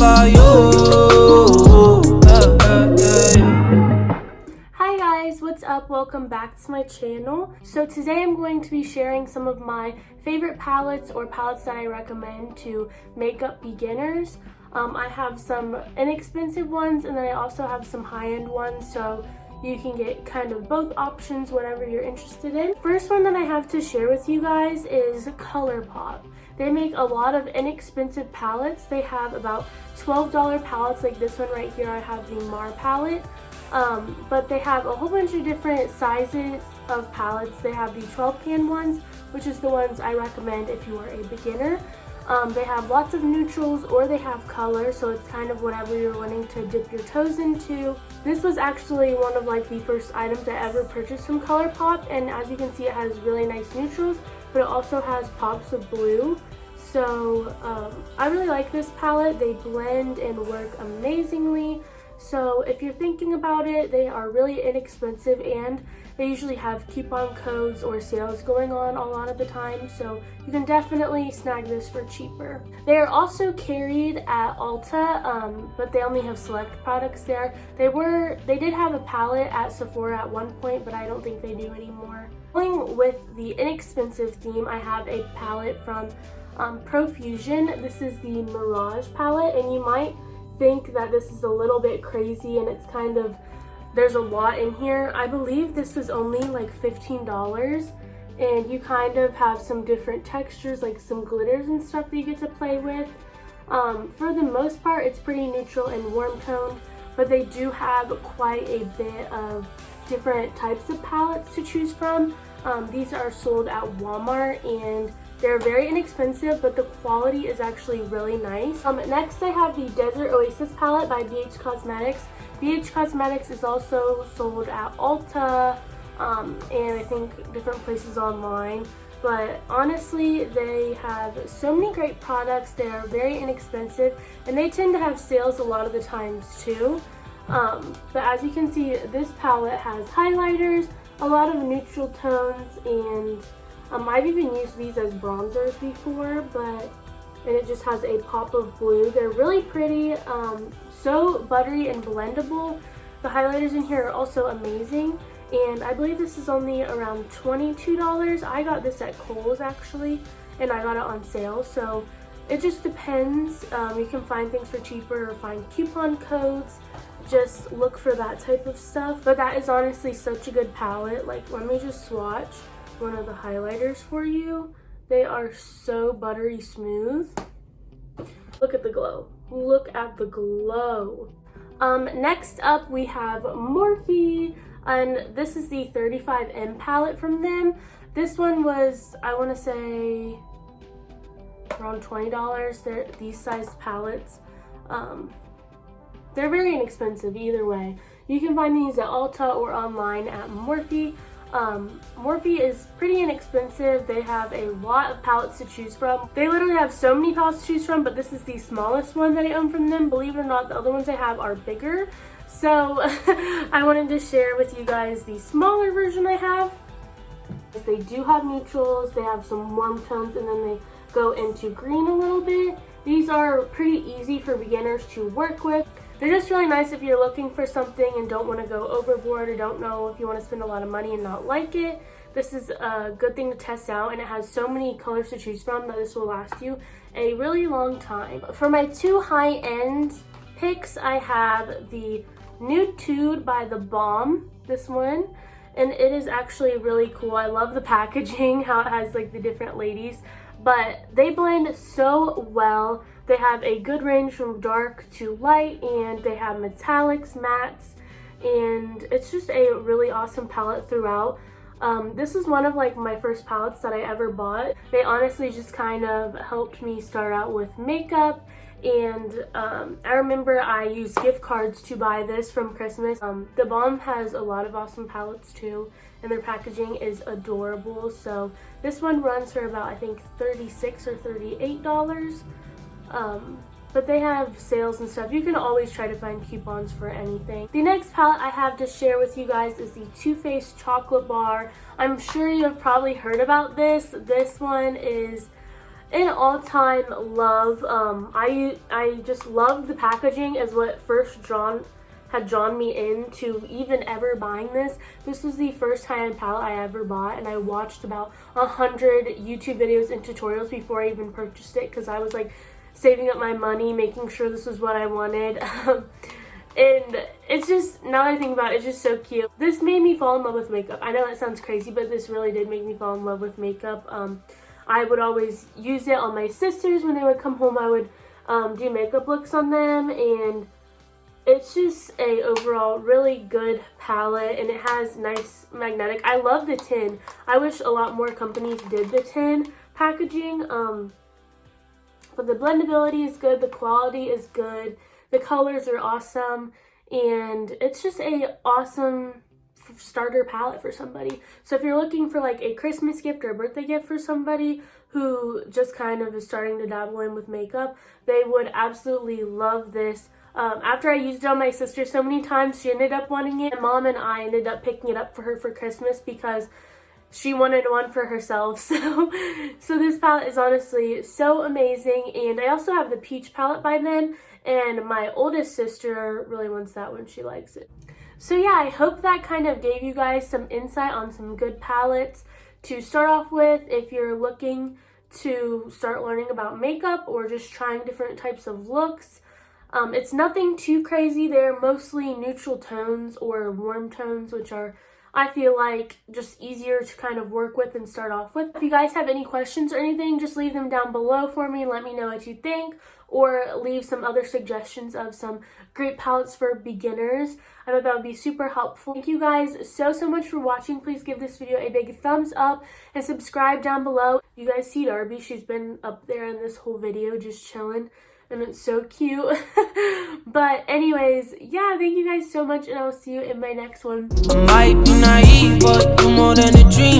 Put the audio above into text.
about you. Hi guys, what's up? Welcome back to my channel. So today I'm going to be sharing some of my favorite palettes or palettes that I recommend to makeup beginners. I have some inexpensive ones and then I also have some high-end ones, so you can get kind of both options, whatever you're interested in. First one that I have to share with you guys is ColourPop. They make a lot of inexpensive palettes. They have about $12 palettes like this one right here. I have the Mar palette. But they have a whole bunch of different sizes of palettes. They have the 12 pan ones, which is the ones I recommend if you are a beginner. They have lots of neutrals or they have color, so it's kind of whatever you're wanting to dip your toes into. This was actually one of like the first items I ever purchased from ColourPop, and as you can see it has really nice neutrals, but it also has pops of blue. So I really like this palette. They blend and work amazingly. So if you're thinking about it, they are really inexpensive and they usually have coupon codes or sales going on a lot of the time, so you can definitely snag this for cheaper. They are also carried at Ulta, but they only have select products there. They did have a palette at Sephora at one point, but I don't think they do anymore. Going with the inexpensive theme, I have a palette from Profusion. This is the Mirage palette, and you might think that this is a little bit crazy and it's kind of, there's a lot in here. I believe this is only like $15 and you kind of have some different textures, like some glitters and stuff that you get to play with. For the most part it's pretty neutral and warm toned, but they do have quite a bit of different types of palettes to choose from. These are sold at Walmart and they're very inexpensive, but the quality is actually really nice. Next I have the Desert Oasis palette by BH Cosmetics. BH Cosmetics is also sold at Ulta and I think different places online. But honestly, they have so many great products. They are very inexpensive and they tend to have sales a lot of the times too. But as you can see, this palette has highlighters, a lot of neutral tones, and I've even used these as bronzers before, and it just has a pop of blue. They're really pretty, so buttery and blendable. The highlighters in here are also amazing, and I believe this is only around $22. I got this at Kohl's actually, and I got it on sale, so it just depends. You can find things for cheaper or find coupon codes. Just look for that type of stuff. But that is honestly such a good palette. Like, let me just swatch one of the highlighters for you. They are so buttery smooth. Look at the glow. Look at the glow. Next up we have Morphe, and this is the 35M palette from them. This one was, I want to say, around $20. They're these sized palettes. They're very inexpensive either way. You can find these at Ulta or online at Morphe. Morphe is pretty inexpensive. They have a lot of palettes to choose from. They literally have so many palettes to choose from, but this is the smallest one that I own from them. Believe it or not, the other ones I have are bigger. So I wanted to share with you guys the smaller version I have. They do have neutrals, they have some warm tones, and then they go into green a little bit. These are pretty easy for beginners to work with. They're just really nice if you're looking for something and don't want to go overboard or don't know if you want to spend a lot of money and not like it. This is a good thing to test out, and it has so many colors to choose from that this will last you a really long time. For my two high-end picks, I have the Nude Tude by The Balm, this one, and it is actually really cool. I love the packaging, how it has like the different ladies, but they blend so well. They have a good range from dark to light, and they have metallics, mattes, and it's just a really awesome palette throughout. This is one of like my first palettes that I ever bought. They honestly just kind of helped me start out with makeup, and I remember I used gift cards to buy this from Christmas. The Balm has a lot of awesome palettes too, and their packaging is adorable. So this one runs for about, I think, $36 or $38. But they have sales and stuff. You can always try to find coupons for anything. The next palette I have to share with you guys is the Too Faced Chocolate Bar. I'm sure you have probably heard about this. This one is an all-time love. I just love the packaging as what had drawn me into even ever buying this. This was the first high-end palette I ever bought, and I watched about 100 YouTube videos and tutorials before I even purchased it, because I was like saving up my money, making sure this was what I wanted. And it's just, now that I think about it, it's just so cute. This made me fall in love with makeup. I know that sounds crazy, but this really did make me fall in love with makeup. I would always use it on my sisters when they would come home. I would do makeup looks on them, and it's just a overall really good palette, and it has nice magnetic. I love the tin. I wish a lot more companies did the tin packaging, but the blendability is good, the quality is good, the colors are awesome, and it's just a awesome starter palette for somebody. So if you're looking for like a Christmas gift or a birthday gift for somebody who just kind of is starting to dabble in with makeup, they would absolutely love this. After I used it on my sister so many times, she ended up wanting it. My mom and I ended up picking it up for her for Christmas because she wanted one for herself. So this palette is honestly so amazing. And I also have the peach palette by then, and my oldest sister really wants that one. She likes it. So yeah, I hope that kind of gave you guys some insight on some good palettes to start off with if you're looking to start learning about makeup or just trying different types of looks. It's nothing too crazy. They're mostly neutral tones or warm tones, which are, I feel like, just easier to kind of work with and start off with. If you guys have any questions or anything, just leave them down below for me and let me know what you think, or leave some other suggestions of some great palettes for beginners. I thought that would be super helpful. Thank you guys so much for watching. Please give this video a big thumbs up and subscribe down below. You guys see Darby, she's been up there in this whole video just chilling, and it's so cute. But anyways, yeah, thank you guys so much, and I'll see you in my next one. I might be naive, but you're more than a dream.